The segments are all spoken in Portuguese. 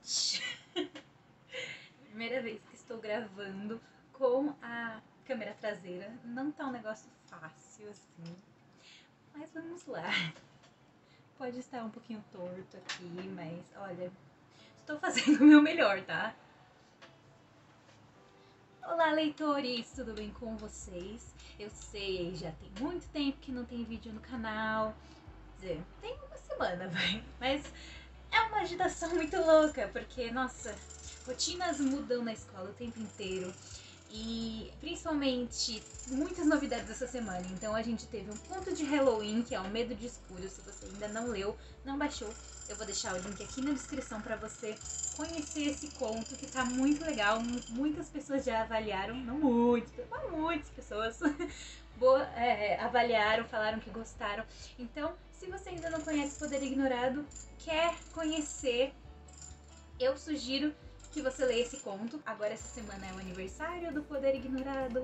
gente! Primeira vez que estou gravando com a câmera traseira. Não tá um negócio fácil assim, mas vamos lá. Pode estar um pouquinho torto aqui, mas olha, estou fazendo o meu melhor, tá? Olá, leitores! Tudo bem com vocês? Eu sei, já tem muito tempo que não tem vídeo no canal. Quer dizer, tem uma semana, vai. Mas é uma agitação muito louca, porque, nossa, rotinas mudam na escola o tempo inteiro. E principalmente muitas novidades essa semana. Então a gente teve um conto de Halloween, que é o Medo de Escuro. Se você ainda não leu, não baixou, eu vou deixar o link aqui na descrição para você conhecer esse conto, que tá muito legal. Muitas pessoas já avaliaram, não muitas, mas muitas pessoas avaliaram, falaram que gostaram. Então, se você ainda não conhece Poder Ignorado, quer conhecer, eu sugiro que você leia esse conto. Agora essa semana é o aniversário do Poder Ignorado.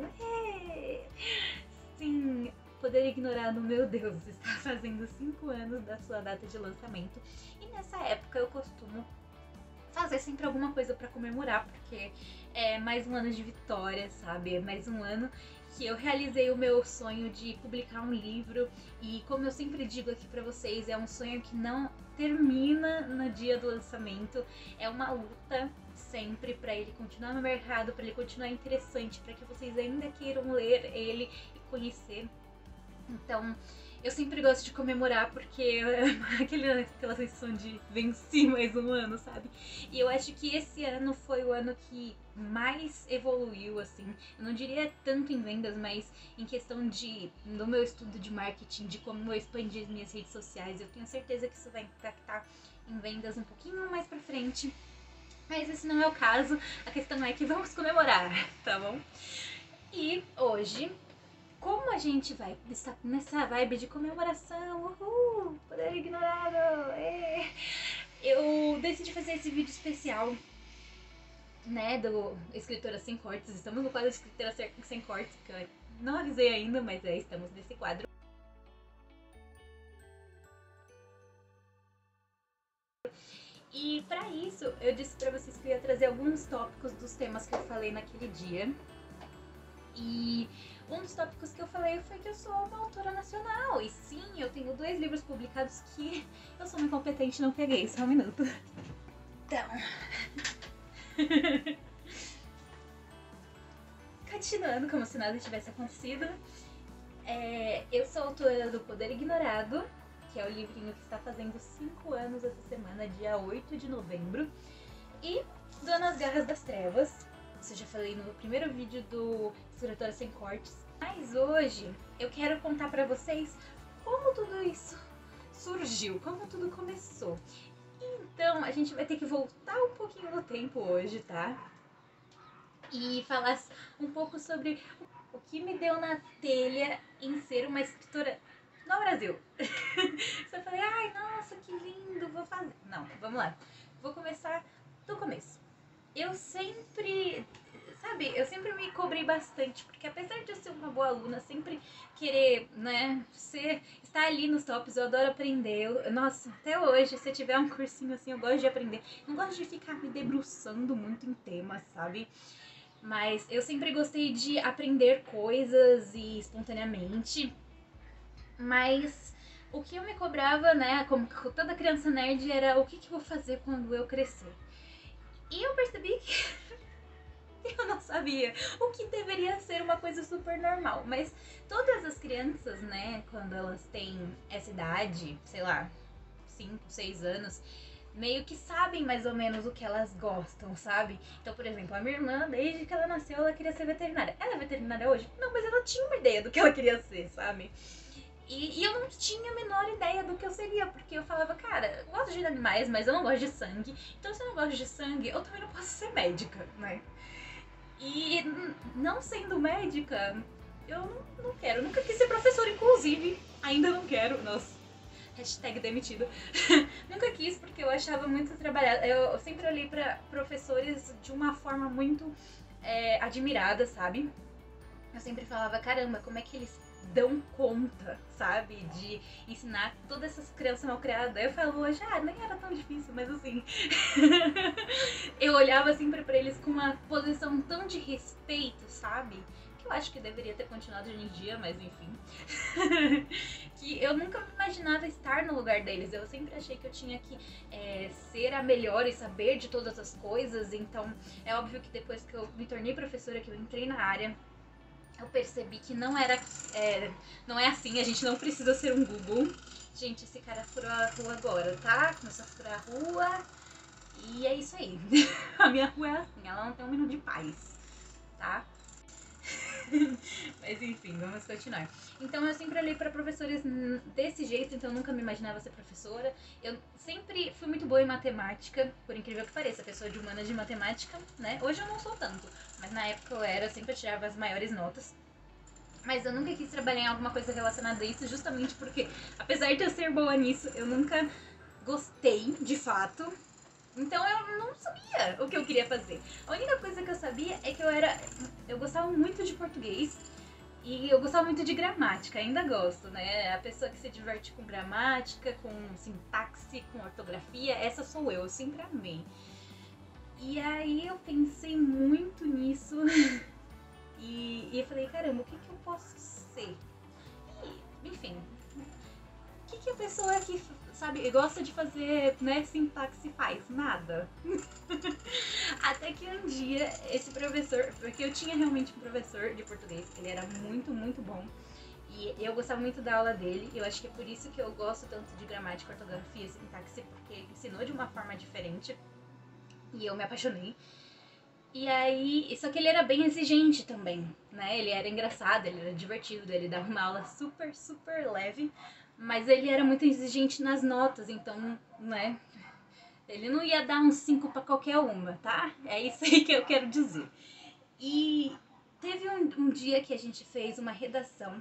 Sim, Poder Ignorado, meu Deus, está fazendo 5 anos da sua data de lançamento. E nessa época eu costumo fazer sempre alguma coisa pra comemorar, porque é mais um ano de vitória, sabe? É mais um ano que eu realizei o meu sonho de publicar um livro. E como eu sempre digo aqui pra vocês, é um sonho que não termina no dia do lançamento. É uma luta sempre pra ele continuar no mercado, pra ele continuar interessante, pra que vocês ainda queiram ler ele e conhecer. Então, eu sempre gosto de comemorar, porque é aquela sensação de venci mais um ano, sabe? E eu acho que esse ano foi o ano que mais evoluiu, assim. Eu não diria tanto em vendas, mas em questão do meu estudo de marketing, de como eu expandi as minhas redes sociais. Eu tenho certeza que isso vai impactar em vendas um pouquinho mais pra frente. Mas esse não é o caso. A questão é que vamos comemorar, tá bom? E hoje, como a gente vai estar nessa vibe de comemoração, uhul, Poder Ignorado, eu decidi fazer esse vídeo especial, né, do Escritora Sem Cortes. Estamos no quadro Escritora Sem Cortes, que eu não avisei ainda, mas estamos nesse quadro. E pra isso, eu disse pra vocês que eu ia trazer alguns tópicos dos temas que eu falei naquele dia. E um dos tópicos que eu falei foi que eu sou uma autora nacional. E sim, eu tenho 2 livros publicados que eu sou uma incompetente e não peguei. Só um minuto. Então... Continuando, como se nada tivesse acontecido. Eu sou autora do Poder Ignorado, que é o livrinho que está fazendo 5 anos essa semana, dia 8 de novembro. E Dona As Garras das Trevas. Isso eu já falei no primeiro vídeo do Escritora Sem Cortes. Mas hoje eu quero contar pra vocês como tudo isso surgiu, como tudo começou. Então a gente vai ter que voltar um pouquinho no tempo hoje, tá? E falar um pouco sobre o que me deu na telha em ser uma escritora no Brasil. Você falei, ai, nossa, que lindo, vou fazer. Não, vamos lá. Vou começar do começo. Eu sempre me cobrei bastante, porque apesar de eu ser uma boa aluna, sempre querer, né, estar ali nos tops, eu adoro aprender. Nossa, até hoje, se eu tiver um cursinho assim, eu gosto de aprender. Não gosto de ficar me debruçando muito em temas, sabe? Mas eu sempre gostei de aprender coisas e espontaneamente. Mas o que eu me cobrava, né, como toda criança nerd, era o que eu vou fazer quando eu crescer. E eu percebi que eu não sabia o que deveria ser uma coisa super normal. Mas todas as crianças, né, quando elas têm essa idade, sei lá, 5, 6 anos, meio que sabem mais ou menos o que elas gostam, sabe? Então, por exemplo, a minha irmã, desde que ela nasceu, ela queria ser veterinária. Ela é veterinária hoje? Não, mas ela tinha uma ideia do que ela queria ser, sabe? E eu não tinha a menor ideia do que eu seria, porque eu falava, cara, eu gosto de animais, mas eu não gosto de sangue. Então, se eu não gosto de sangue, eu também não posso ser médica, né? E não sendo médica, eu não quero. Eu nunca quis ser professora, inclusive. Ainda não quero. Nossa, hashtag demitido. Nunca quis, porque eu achava muito trabalhado. Eu sempre olhei pra professores de uma forma muito admirada, sabe? Eu sempre falava, caramba, como é que eles dão conta, sabe? De ensinar todas essas crianças mal criadas. Eu falo hoje, nem era tão difícil, mas assim... eu olhava assim pra eles com uma posição tão de respeito, sabe? Que eu acho que deveria ter continuado hoje em dia, mas enfim. Que eu nunca me imaginava estar no lugar deles. Eu sempre achei que eu tinha que ser a melhor e saber de todas as coisas. Então, é óbvio que depois que eu me tornei professora, que eu entrei na área, eu percebi que não era, não é assim, a gente não precisa ser um Google. Gente, esse cara furou a rua agora, tá? Começou a furar a rua e é isso aí. A minha rua é assim, ela não tem um minuto de paz, tá? Mas enfim, vamos continuar. Então eu sempre olhei para professores desse jeito, então eu nunca me imaginava ser professora. Eu sempre fui muito boa em matemática, por incrível que pareça, pessoa de humanas de matemática, né? Hoje eu não sou tanto, mas na época eu era, eu sempre tirava as maiores notas. Mas eu nunca quis trabalhar em alguma coisa relacionada a isso, justamente porque, apesar de eu ser boa nisso, eu nunca gostei, de fato. Então eu não sabia o que eu queria fazer. A única coisa que eu sabia é que eu gostava muito de português e eu gostava muito de gramática, ainda gosto, né? A pessoa que se diverte com gramática, com sintaxe, com ortografia, essa sou eu sempre amei. E aí eu pensei muito nisso e eu falei, caramba, o que eu posso ser? E, enfim, o que a pessoa que, sabe, gosta de fazer, né, sintaxe faz? Nada. Até que um dia, esse professor, porque eu tinha realmente um professor de português, ele era muito, muito bom. E eu gostava muito da aula dele, eu acho que é por isso que eu gosto tanto de gramática, ortografia, sintaxe, porque ele ensinou de uma forma diferente. E eu me apaixonei. E aí, só que ele era bem exigente também, né? Ele era engraçado, ele era divertido, ele dava uma aula super, super leve, mas ele era muito exigente nas notas, então, né? Ele não ia dar um 5 pra qualquer uma, tá? É isso aí que eu quero dizer. E teve um dia que a gente fez uma redação.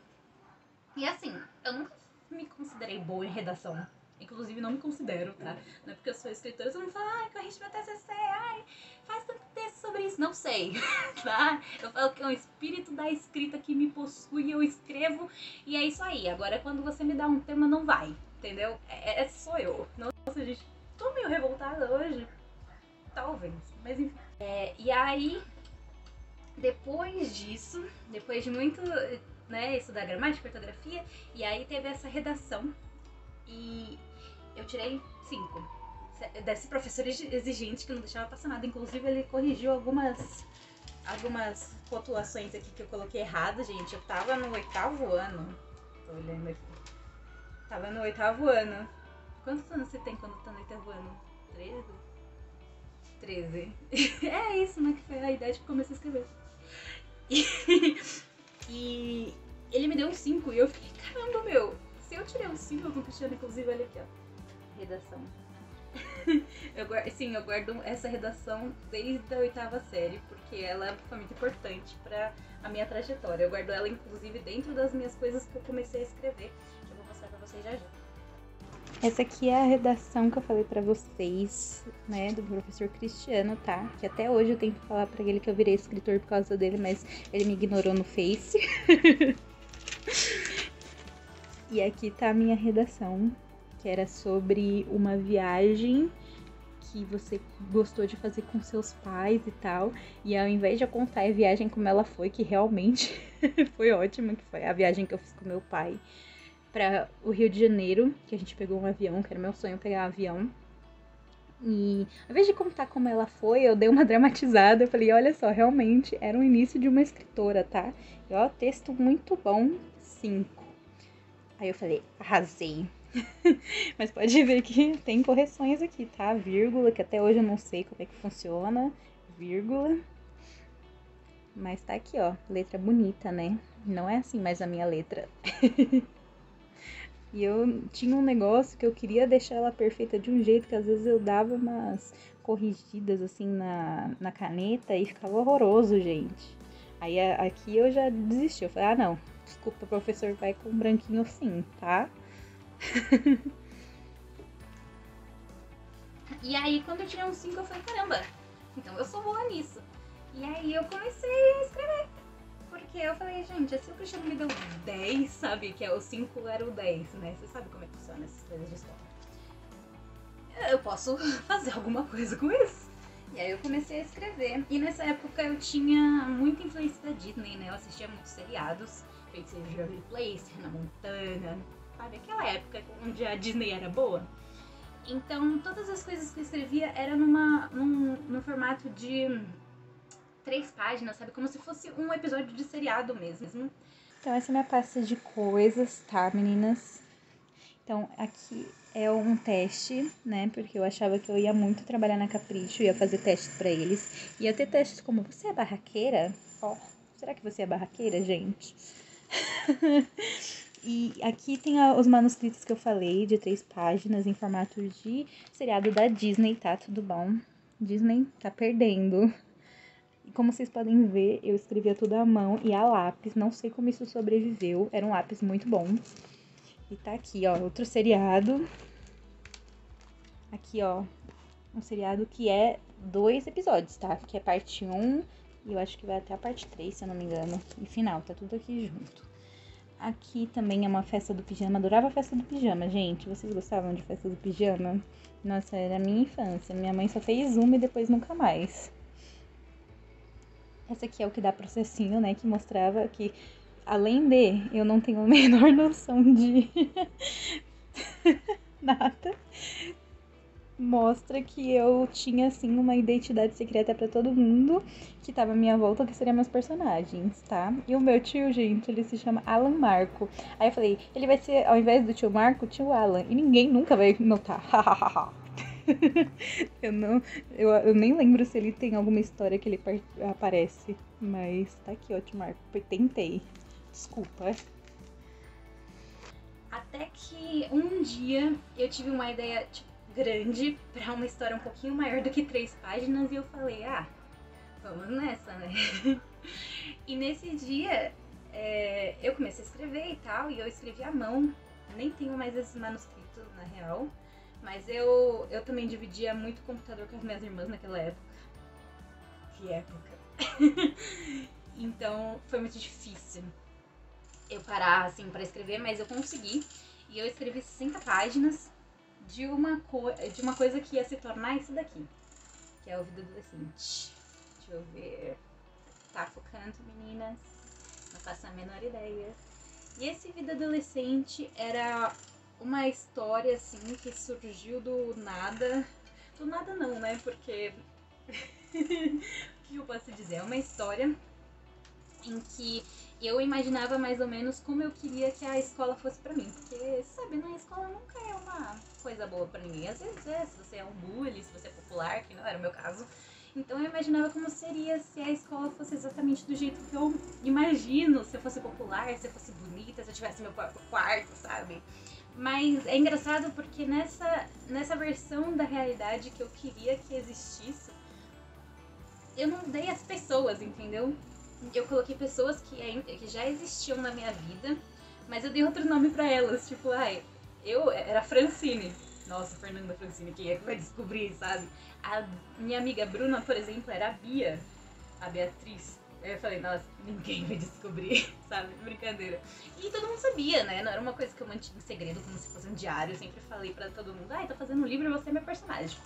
E assim, eu nunca me considerei boa em redação. Inclusive, não me considero, tá? Não é porque eu sou escritora, você não fala, corrige meu TCC, faz tanto texto sobre isso. Não sei, tá? Eu falo que é um espírito da escrita que me possui, eu escrevo e é isso aí. Agora, quando você me dá um tema, não vai, entendeu? Sou eu. Nossa, gente, tô meio revoltada hoje. Talvez, mas enfim. E aí, depois disso, depois de muito, né, estudar gramática, ortografia, e aí teve essa redação e eu tirei 5. Desse professor exigente que não deixava passar nada. Inclusive, ele corrigiu algumas pontuações aqui que eu coloquei errado, gente. Eu tava no 8º ano. Tô olhando aqui. Tava no 8º ano. Quantos anos você tem quando tá no 8º ano? 13? 13. É isso, né? Que foi a idade que eu comecei a escrever. E ele me deu um 5 e eu fiquei, caramba, meu. Se eu tirei um 5, eu tô puxando, inclusive, olha aqui, ó. Redação. Eu guardo essa redação desde a 8ª série, porque ela foi muito importante pra a minha trajetória. Eu guardo ela, inclusive, dentro das minhas coisas que eu comecei a escrever, que eu vou mostrar pra vocês já já. Essa aqui é a redação que eu falei pra vocês, né, do professor Cristiano, tá? Que até hoje eu tento falar pra ele que eu virei escritor por causa dele, mas ele me ignorou no Face. E aqui tá a minha redação, que era sobre uma viagem que você gostou de fazer com seus pais e tal. E ao invés de eu contar a viagem como ela foi, que realmente foi ótima, que foi a viagem que eu fiz com meu pai para o Rio de Janeiro, que a gente pegou um avião, que era meu sonho pegar um avião. E ao invés de contar como ela foi, eu dei uma dramatizada. Eu falei, olha só, realmente era o início de uma escritora, tá? E ó, texto muito bom, 5. Aí eu falei, arrasei. Mas pode ver que tem correções aqui, tá? Vírgula, que até hoje eu não sei como é que funciona. Vírgula. Mas tá aqui, ó. Letra bonita, né? Não é assim mais a minha letra. E eu tinha um negócio que eu queria deixar ela perfeita de um jeito que às vezes eu dava umas corrigidas assim na caneta e ficava horroroso, gente. Aí aqui eu já desisti. Eu falei, não, desculpa, professor, vai com branquinho sim, tá? E aí, quando eu tirei um 5, eu falei, caramba, então eu sou boa nisso. E aí eu comecei a escrever. Porque eu falei, gente, assim o Cristiano me deu 10, sabe? Que é o 5 era o 10, né? Você sabe como é que funciona essas coisas de escola. Eu posso fazer alguma coisa com isso. E aí eu comecei a escrever. E nessa época eu tinha muita influência da Disney, né? Eu assistia muitos seriados. Feiticeiro de Waverly Place, Hannah Montana, sabe? Aquela época onde a Disney era boa. Então todas as coisas que eu escrevia eram num formato de 3 páginas, sabe? Como se fosse um episódio de seriado mesmo. Então essa é a minha pasta de coisas, tá, meninas? Então aqui é um teste, né? Porque eu achava que eu ia muito trabalhar na Capricho, ia fazer testes pra eles. Ia ter testes como, você é barraqueira? Ó, será que você é barraqueira, gente? E aqui tem os manuscritos que eu falei, de 3 páginas, em formato de seriado da Disney, tá? Tudo bom? Disney tá perdendo. E como vocês podem ver, eu escrevia tudo à mão e a lápis. Não sei como isso sobreviveu. Era um lápis muito bom. E tá aqui, ó, outro seriado. Aqui, ó, um seriado que é 2 episódios, tá? Que é parte 1 e eu acho que vai até a parte 3, se eu não me engano. E final, tá tudo aqui junto. Aqui também é uma festa do pijama. Adorava a festa do pijama, gente. Vocês gostavam de festa do pijama? Nossa, era a minha infância. Minha mãe só fez uma e depois nunca mais. Essa aqui é o que dá processinho, né? Que mostrava que, além de eu não tenho a menor noção de nada, mostra que eu tinha, assim, uma identidade secreta pra todo mundo que tava à minha volta, que seriam meus personagens, tá? E o meu tio, gente, ele se chama Alan Marco. Aí eu falei, ele vai ser, ao invés do tio Marco, tio Alan. E ninguém nunca vai notar. Eu nem lembro se ele tem alguma história que ele aparece. Mas tá aqui, ó, tio Marco. Tentei. Desculpa. Até que um dia eu tive uma ideia, tipo, grande pra uma história um pouquinho maior do que 3 páginas e eu falei, vamos nessa, né? E nesse dia eu comecei a escrever e tal, e eu escrevi à mão. Eu nem tenho mais esses manuscritos, na real, mas eu também dividia muito computador com as minhas irmãs naquela época. Que época! Então foi muito difícil eu parar assim pra escrever, mas eu consegui. E eu escrevi 60 páginas de uma coisa que ia se tornar isso daqui, que é o Vida Adolescente. Deixa eu ver. Tá focando, meninas? Não faço a menor ideia. E esse Vida Adolescente era uma história assim que surgiu do nada. Do nada não, né? Porque o que eu posso dizer? É uma história em que eu imaginava mais ou menos como eu queria que a escola fosse pra mim. Porque, sabe, na escola nunca é uma coisa boa pra ninguém. Às vezes se você é um bully, se você é popular, que não era o meu caso. Então eu imaginava como seria se a escola fosse exatamente do jeito que eu imagino. Se eu fosse popular, se eu fosse bonita, se eu tivesse meu próprio quarto, sabe? Mas é engraçado porque nessa versão da realidade que eu queria que existisse, eu não dei as pessoas, entendeu? Eu coloquei pessoas que já existiam na minha vida, mas eu dei outro nome pra elas. Tipo, eu era Francine. Nossa, Fernanda Francine, quem é que vai descobrir, sabe? A minha amiga Bruna, por exemplo, era a Bia, a Beatriz. Eu falei, nossa, ninguém vai descobrir, sabe? Brincadeira. E todo mundo sabia, né? Não era uma coisa que eu mantinha em segredo, como se fosse um diário. Eu sempre falei pra todo mundo, tô fazendo um livro e você é meu personagem.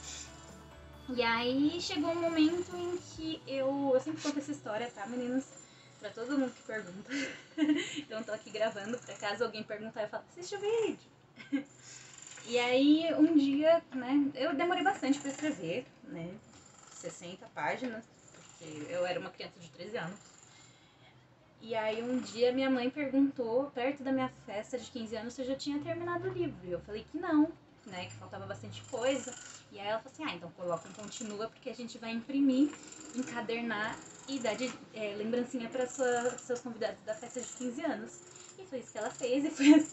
E aí chegou um momento em que eu sempre conto essa história, tá, meninas? Pra todo mundo que pergunta. Então eu tô aqui gravando, pra caso alguém perguntar, eu falo, assiste o vídeo. E aí um dia, né, eu demorei bastante pra escrever, né, 60 páginas, porque eu era uma criança de 13 anos. E aí um dia minha mãe perguntou, perto da minha festa de 15 anos, se eu já tinha terminado o livro. E eu falei que não, né, que faltava bastante coisa. E aí ela falou assim, então coloca um continua, porque a gente vai imprimir, encadernar e dar de lembrancinha para seus convidados da festa de 15 anos. E foi isso que ela fez e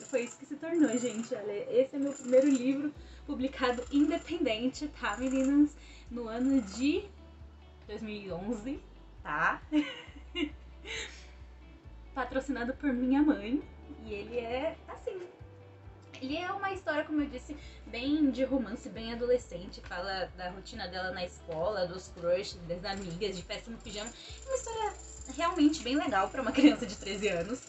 foi isso que se tornou, gente. Olha, esse é meu primeiro livro publicado independente, tá, meninas? No ano de 2011, tá? Patrocinado por minha mãe. E ele é assim. Ele é uma história, como eu disse, bem de romance, bem adolescente. Fala da rotina dela na escola, dos crushes, das amigas, de festa no pijama. É uma história realmente bem legal pra uma criança de 13 anos.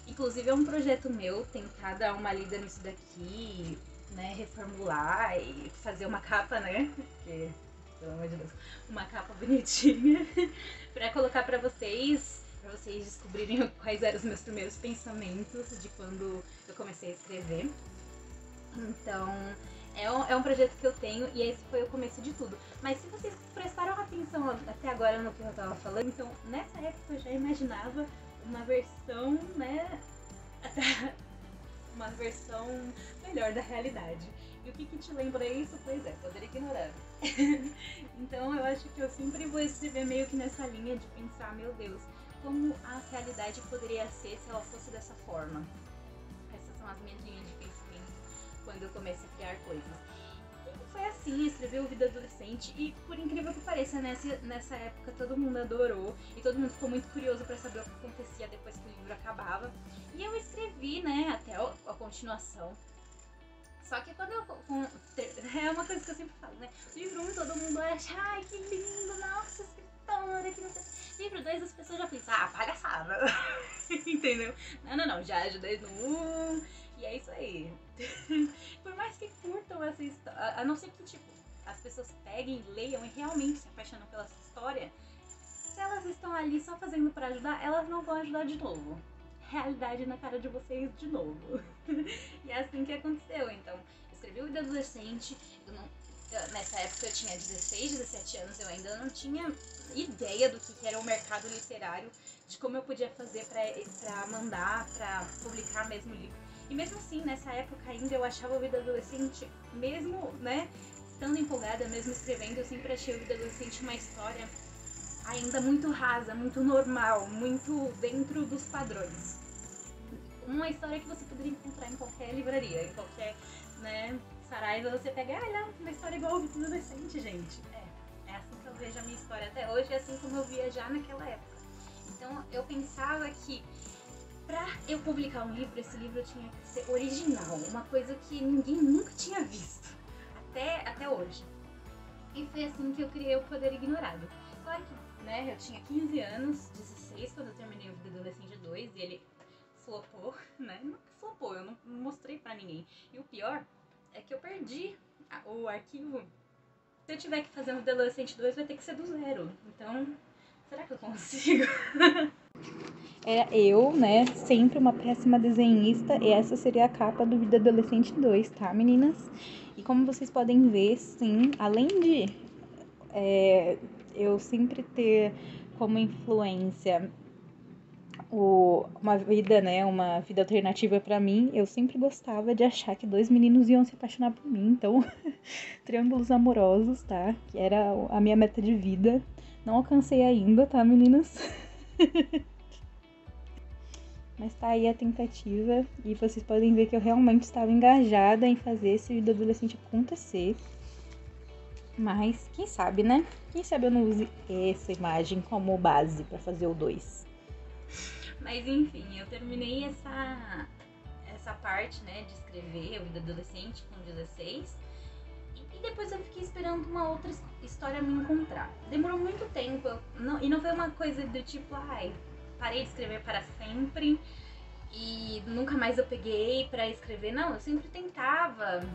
Inclusive é um projeto meu tentar dar uma lida nisso daqui, né, reformular e fazer uma capa, né, porque, pelo amor de Deus, uma capa bonitinha pra colocar pra vocês descobrirem quais eram os meus primeiros pensamentos de quando eu comecei a escrever. Então, é um projeto que eu tenho e esse foi o começo de tudo. Mas se vocês prestaram atenção até agora no que eu tava falando, então nessa época eu já imaginava uma versão, né, uma versão melhor da realidade. E o que te lembra isso? Pois é, Poder Ignorado. Então eu acho que eu sempre vou escrever meio que nessa linha de pensar, meu Deus, como a realidade poderia ser se ela fosse dessa forma. Essas são as minhas linhas de pensamento quando eu começo a criar coisas. E foi assim, eu escrevi o Vida Adolescente e, por incrível que pareça, nessa época todo mundo adorou e todo mundo ficou muito curioso pra saber o que acontecia depois que o livro acabava. E eu escrevi, né, até a continuação. Só que quando eu... É uma coisa que eu sempre falo, né? Livro 1 todo mundo acha, ai que lindo, nossa, escritora, que não sei. Livro 2 as pessoas já pensam, ah, palhaçada. Entendeu? Não, já ajudei no 1. E é isso aí. Por mais que curtam essa história, a não ser que, tipo, as pessoas peguem, leiam e realmente se apaixonam pela história, se elas estão ali só fazendo pra ajudar, elas não vão ajudar de novo. Realidade na cara de vocês de novo. E é assim que aconteceu. Então, eu escrevi o Vida Adolescente, nessa época eu tinha 16, 17 anos, eu ainda não tinha ideia do que era o mercado literário, de como eu podia fazer pra mandar, pra publicar mesmo o livro. E mesmo assim, nessa época ainda eu achava o Vida Adolescente, mesmo, né, estando empolgada, mesmo escrevendo, eu sempre achei o Vida Adolescente uma história ainda muito rasa, muito normal, muito dentro dos padrões. Uma história que você poderia encontrar em qualquer livraria, em qualquer, né, saraiva, você pega, não, uma história igual ao Vida Adolescente, gente. É assim que eu vejo a minha história até hoje, é assim como eu via já naquela época. Então eu pensava que pra eu publicar um livro, esse livro tinha que ser original, uma coisa que ninguém nunca tinha visto, até hoje. E foi assim que eu criei o Poder Ignorado. Claro que, né, eu tinha 15 anos, 16, quando eu terminei o Vida Adolescente 2, e ele flopou, né? Não flopou, eu não mostrei pra ninguém. E o pior é que eu perdi o arquivo. Se eu tiver que fazer um Vida Adolescente 2, vai ter que ser do zero. Então, será que eu consigo? Era eu, né, sempre uma péssima desenhista, e essa seria a capa do Vida Adolescente 2, tá, meninas? E como vocês podem ver, sim, além de eu sempre ter como influência uma vida, né, uma vida alternativa pra mim, eu sempre gostava de achar que dois meninos iam se apaixonar por mim, então, triângulos amorosos, tá? Que era a minha meta de vida. Não alcancei ainda, tá, meninas? Mas tá aí a tentativa e vocês podem ver que eu realmente estava engajada em fazer esse Vida Adolescente acontecer. Mas, quem sabe, né? Quem sabe eu não use essa imagem como base pra fazer o 2. Mas, enfim, eu terminei essa parte, né, de escrever o Vida Adolescente com 16. E depois eu fiquei esperando uma outra história me encontrar. Demorou muito tempo. E não foi uma coisa do tipo, parei de escrever para sempre e nunca mais eu peguei pra escrever. Não, eu sempre tentava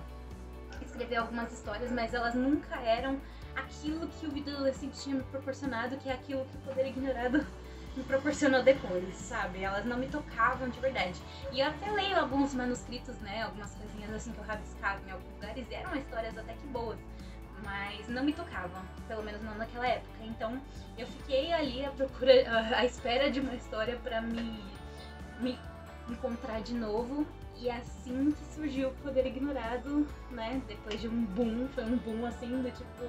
escrever algumas histórias, mas elas nunca eram aquilo que o Vida Adolescente tinha me proporcionado, que é aquilo que o Poder Ignorado me proporcionou depois, sabe? Elas não me tocavam de verdade. E eu até leio alguns manuscritos, né? Algumas coisinhas assim que eu rabiscava em alguns lugares, e eram histórias até que boas, mas não me tocavam, pelo menos não naquela época. Então eu fiquei ali à espera de uma história pra me encontrar de novo. E assim que surgiu o Poder Ignorado, né? Depois de um boom, foi um boom assim, do tipo,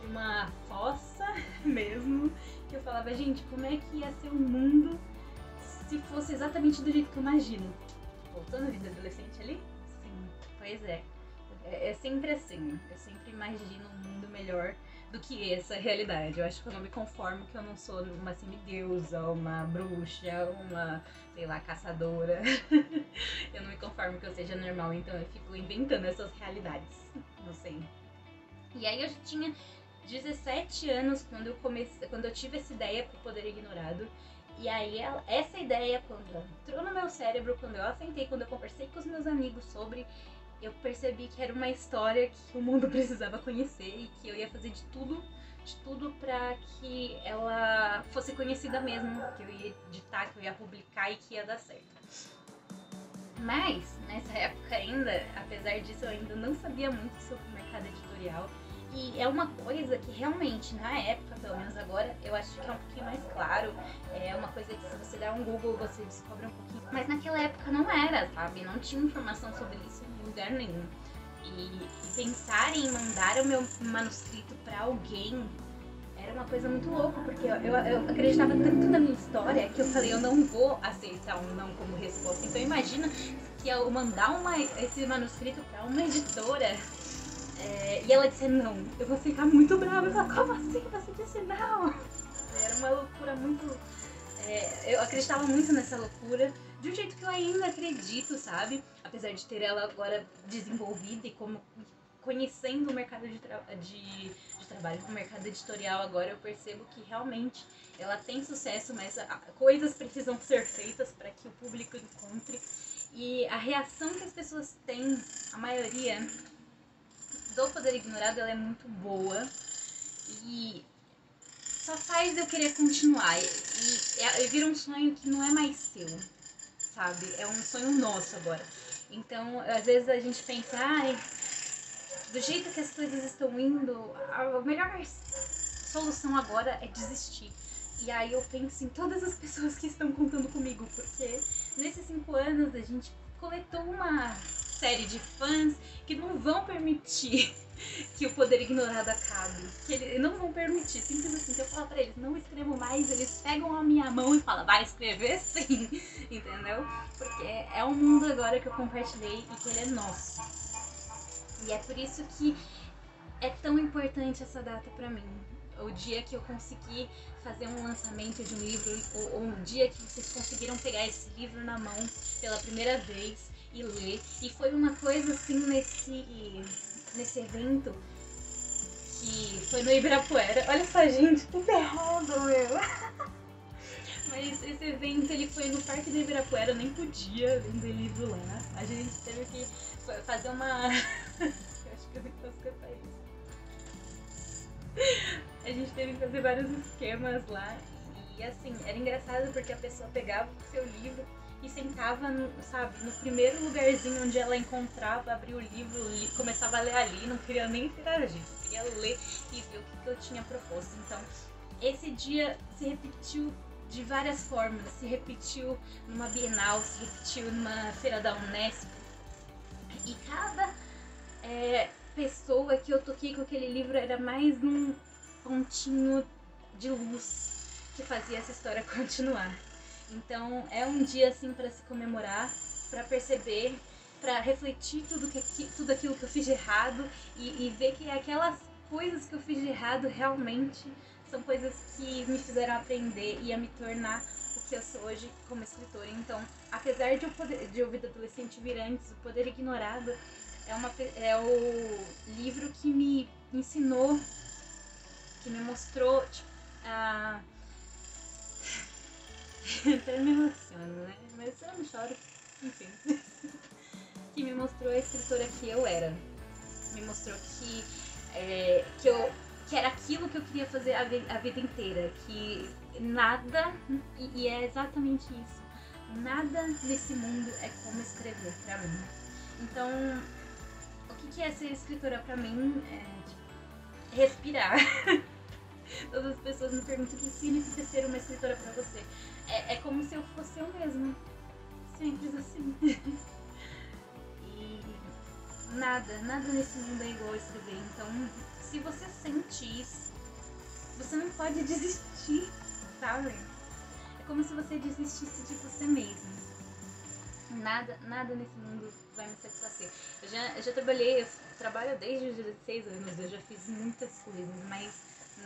de uma fossa mesmo, que eu falava, gente, como é que ia ser o mundo se fosse exatamente do jeito que eu imagino? Voltando à vida adolescente ali? Sim, pois é. É sempre assim, eu sempre imagino um mundo melhor do que essa realidade. Eu acho que eu não me conformo que eu não sou uma semideusa, uma bruxa, uma, sei lá, caçadora. Eu não me conformo que eu seja normal, então eu fico inventando essas realidades. Não sei. E aí eu já tinha 17 anos quando eu tive essa ideia pro Poder Ignorado. E aí, essa ideia, quando ela entrou no meu cérebro, quando eu assentei, quando eu conversei com os meus amigos sobre, eu percebi que era uma história que o mundo precisava conhecer e que eu ia fazer de tudo pra que ela fosse conhecida mesmo, que eu ia editar, que eu ia publicar e que ia dar certo. Mas, nessa época ainda, apesar disso, eu ainda não sabia muito sobre o mercado editorial. E é uma coisa que realmente, na época, pelo menos agora, eu acho que é um pouquinho mais claro. É uma coisa que se você der um Google, você descobre um pouquinho. Mas naquela época não era, sabe? Não tinha informação sobre isso em lugar nenhum. E pensar em mandar o meu manuscrito pra alguém era uma coisa muito louca, porque eu acreditava tanto na minha história que eu falei, eu não vou aceitar um não como resposta. Então imagina que eu mandar esse manuscrito pra uma editora e ela disser não, eu vou ficar muito brava. Eu falar, como assim você disse não? Era uma loucura muito... eu acreditava muito nessa loucura, de um jeito que eu ainda acredito, sabe? Apesar de ter ela agora desenvolvida e como conhecendo o mercado de trabalho, o mercado editorial agora, eu percebo que realmente ela tem sucesso, mas coisas precisam ser feitas para que o público encontre. E a reação que as pessoas têm, a maioria do Poder Ignorado, ela é muito boa e só faz eu querer continuar. E vira um sonho que não é mais seu, sabe? É um sonho nosso agora. Então, às vezes a gente pensa, do jeito que as coisas estão indo, a melhor solução agora é desistir. E aí eu penso em todas as pessoas que estão contando comigo, porque nesses 5 anos a gente coletou uma série de fãs que não vão permitir que o Poder Ignorado acabe. Que eles não vão permitir. Simples assim, se eu falar pra eles, não escrevo mais, eles pegam a minha mão e falam, vai escrever sim. Entendeu? Porque é um mundo agora que eu compartilhei e que ele é nosso. E é por isso que é tão importante essa data pra mim. O dia que eu consegui fazer um lançamento de um livro, ou o dia que vocês conseguiram pegar esse livro na mão pela primeira vez e ler. E foi uma coisa assim nesse evento que foi no Ibirapuera. Olha só, gente, tudo errado, meu. Mas esse evento ele foi no Parque do Ibirapuera, eu nem podia vender livro lá. A gente teve que fazer uma... eu acho que eu não posso cantar isso. A gente teve que fazer vários esquemas lá. E assim, era engraçado porque a pessoa pegava o seu livro e sentava, sabe, no primeiro lugarzinho onde ela encontrava, abria o livro, começava a ler ali, não queria nem interagir, queria ler e ver o que eu tinha proposto. Então, esse dia se repetiu de várias formas, se repetiu numa Bienal, se repetiu numa feira da Unesp. E cada pessoa que eu toquei com aquele livro era mais um pontinho de luz que fazia essa história continuar. Então é um dia assim para se comemorar, para perceber, para refletir tudo aquilo que eu fiz de errado e ver que aquelas coisas que eu fiz de errado realmente são coisas que me fizeram aprender e a me tornar o que eu sou hoje como escritora. Então, apesar de O Vida Adolescente Vir Antes, O Poder Ignorado é o livro que me ensinou, que me mostrou, tipo, até me emociono, né? Mas eu não choro, enfim. Que me mostrou a escritora que eu era. Me mostrou que era aquilo que eu queria fazer a vida inteira. Que nada, e é exatamente isso, nada nesse mundo é como escrever pra mim. Então, o que é ser escritora pra mim? É tipo, respirar. Todas as pessoas me perguntam o que significa ser uma escritora pra você. É como se eu fosse eu mesma. Simples assim. E nada nesse mundo é igual a escrever. Então, se você sente isso, você não pode desistir, sabe? É como se você desistisse de você mesmo. Nada nesse mundo vai me satisfazer. Eu já trabalhei, eu trabalho desde os 16 anos, eu já fiz muitas coisas, mas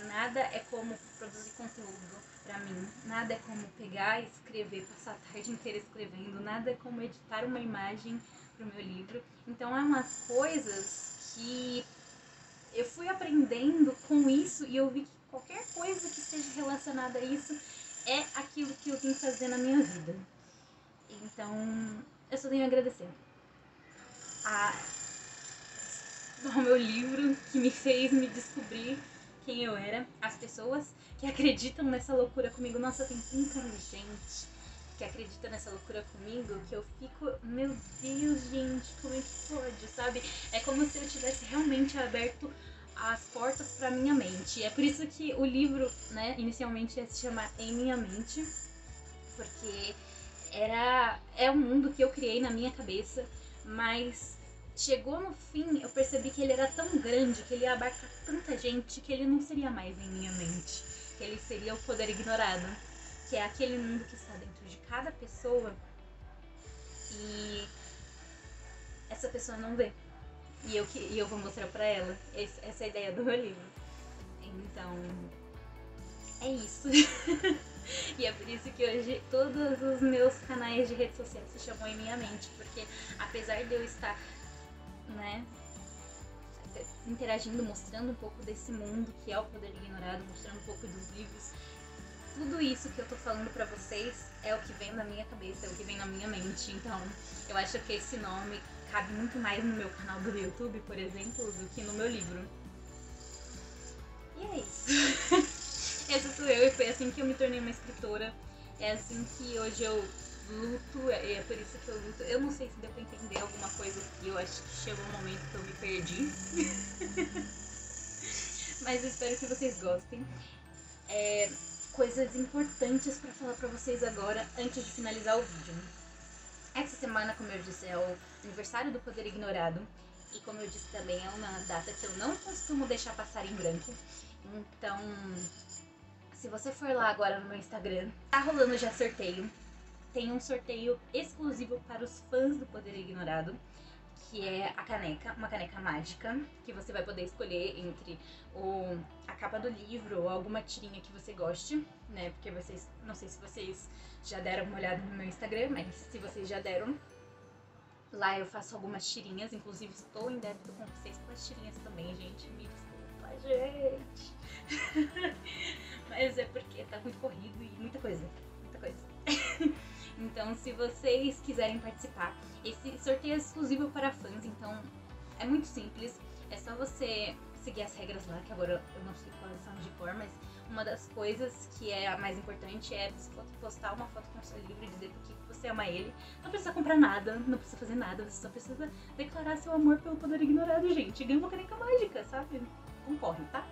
nada é como produzir conteúdo pra mim. Nada é como pegar e escrever, passar a tarde inteira escrevendo. Nada é como editar uma imagem pro meu livro. Então é umas coisas que eu fui aprendendo com isso e eu vi que qualquer coisa que seja relacionada a isso é aquilo que eu tenho que fazer na minha vida. Então, eu só tenho a agradecer ao meu livro, que me fez me descobrir quem eu era, as pessoas que acreditam nessa loucura comigo. Nossa, tem tanta gente que acredita nessa loucura comigo que eu fico, meu Deus, gente, como é que pode, sabe? É como se eu tivesse realmente aberto as portas pra minha mente. É por isso que o livro, né, inicialmente ia se chamar Em Minha Mente, porque é um mundo que eu criei na minha cabeça, mas chegou no fim, eu percebi que ele era tão grande, que ele ia abarcar tanta gente, que ele não seria mais em minha mente, que ele seria o poder ignorado, que é aquele mundo que está dentro de cada pessoa e essa pessoa não vê. E eu vou mostrar pra ela. Essa é a ideia do meu livro. Então, é isso. E é por isso que hoje todos os meus canais de redes sociais se chamam Em Minha Mente, porque apesar de eu estar, né, interagindo, mostrando um pouco desse mundo que é o poder ignorado, mostrando um pouco dos livros, tudo isso que eu tô falando pra vocês é o que vem na minha cabeça, é o que vem na minha mente. Então, eu acho que esse nome cabe muito mais no meu canal do YouTube, por exemplo, do que no meu livro. E é isso. Essa sou eu, e foi assim que eu me tornei uma escritora. É assim que hoje eu luto, é por isso que eu luto. Eu não sei se deu pra entender alguma coisa aqui, eu acho que chegou um momento que eu me perdi. Mas eu espero que vocês gostem. Coisas importantes pra falar pra vocês agora, antes de finalizar o vídeo. Essa semana, como eu disse, é o aniversário do Poder Ignorado. E como eu disse também, é uma data que eu não costumo deixar passar em branco. Então, se você for lá agora no meu Instagram, tá rolando já sorteio. Tem um sorteio exclusivo para os fãs do Poder Ignorado, que é a caneca, uma caneca mágica, que você vai poder escolher entre a capa do livro ou alguma tirinha que você goste, né? Porque vocês, não sei se vocês já deram uma olhada no meu Instagram, mas se vocês já deram, lá eu faço algumas tirinhas, inclusive estou em débito com vocês pelas tirinhas também, gente, me desculpa, gente. Mas é porque tá muito corrido e muita coisa, muita coisa. Então, se vocês quiserem participar, esse sorteio é exclusivo para fãs, então é muito simples. É só você seguir as regras lá, que agora eu não sei quais são de cor, mas uma das coisas que é a mais importante é você postar uma foto com o seu livro e dizer por que você ama ele. Não precisa comprar nada, não precisa fazer nada, você só precisa declarar seu amor pelo Poder Ignorado, gente. Ganha uma caneca mágica, sabe? Concorre, tá?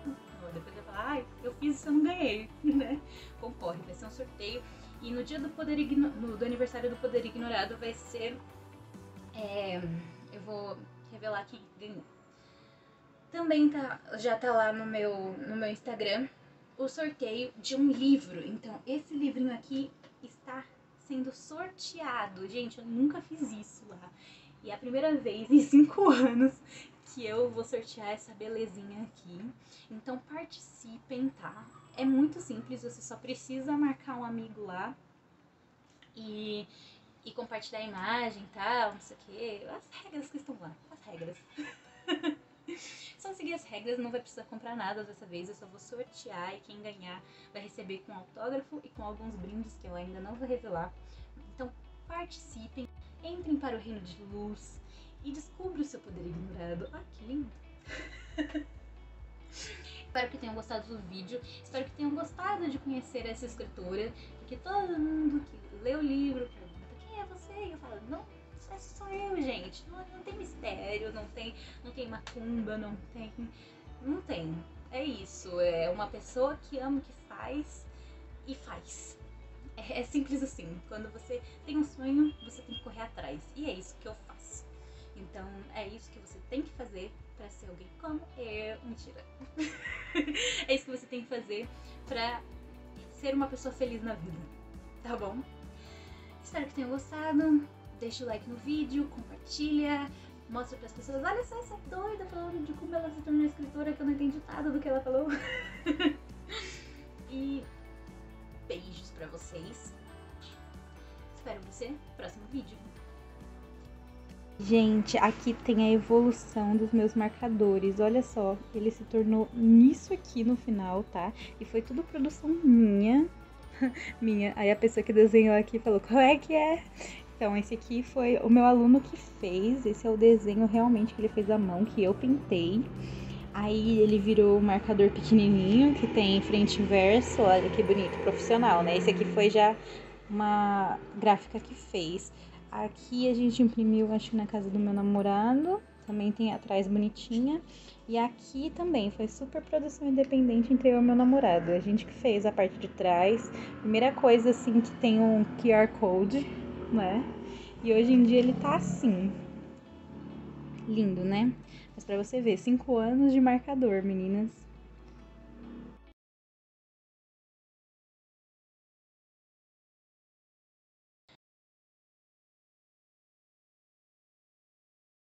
Depois vai falar, ai, eu fiz isso e eu não ganhei, né? Concorre, vai ser um sorteio. E no dia do aniversário do Poder Ignorado vai ser... eu vou revelar quem ganhou. Também já tá lá no meu Instagram o sorteio de um livro. Então, esse livrinho aqui está sendo sorteado. Gente, eu nunca fiz isso lá. E é a primeira vez em 5 anos que eu vou sortear essa belezinha aqui. Então, participem, tá? É muito simples, você só precisa marcar um amigo lá e compartilhar a imagem e tal, não sei o que. As regras que estão lá, as regras. Só seguir as regras, não vai precisar comprar nada dessa vez, eu só vou sortear e quem ganhar vai receber com autógrafo e com alguns brindes que eu ainda não vou revelar. Então participem, entrem para o reino de luz e descubra o seu poder ignorado. Ah, que lindo! Espero que tenham gostado do vídeo, espero que tenham gostado de conhecer essa escritora, porque todo mundo que lê o livro pergunta, quem é você? E eu falo, não, sou eu, gente, não tem mistério, não tem macumba, não tem, é isso, é uma pessoa que ama o que faz e faz. É simples assim, quando você tem um sonho, você tem que correr atrás, e é isso que eu faço. Então, é isso que você tem que fazer pra ser alguém como eu. Mentira. É isso que você tem que fazer pra ser uma pessoa feliz na vida, tá bom? Espero que tenham gostado. Deixa o like no vídeo, compartilha, mostra pras pessoas. Olha só essa doida falando de como ela se tornou escritora, que eu não entendi nada do que ela falou. E beijos pra vocês. Espero você no próximo vídeo. Gente, aqui tem a evolução dos meus marcadores, olha só, ele se tornou nisso aqui no final, tá? E foi tudo produção minha. minha. Aí a pessoa que desenhou aqui falou, qual é que é? Então, esse aqui foi o meu aluno que fez. Esse é o desenho realmente que ele fez à mão, que eu pintei. Aí ele virou um marcador pequenininho, que tem frente e verso. Olha que bonito, profissional, né? Esse aqui foi já uma gráfica que fez. Aqui a gente imprimiu, acho que na casa do meu namorado. Também tem atrás bonitinha. E aqui também foi super produção independente entre eu e meu namorado. A gente que fez a parte de trás. Primeira coisa, assim, que tem um QR Code, né? E hoje em dia ele tá assim. Lindo, né? Mas pra você ver, 5 anos de marcador, meninas.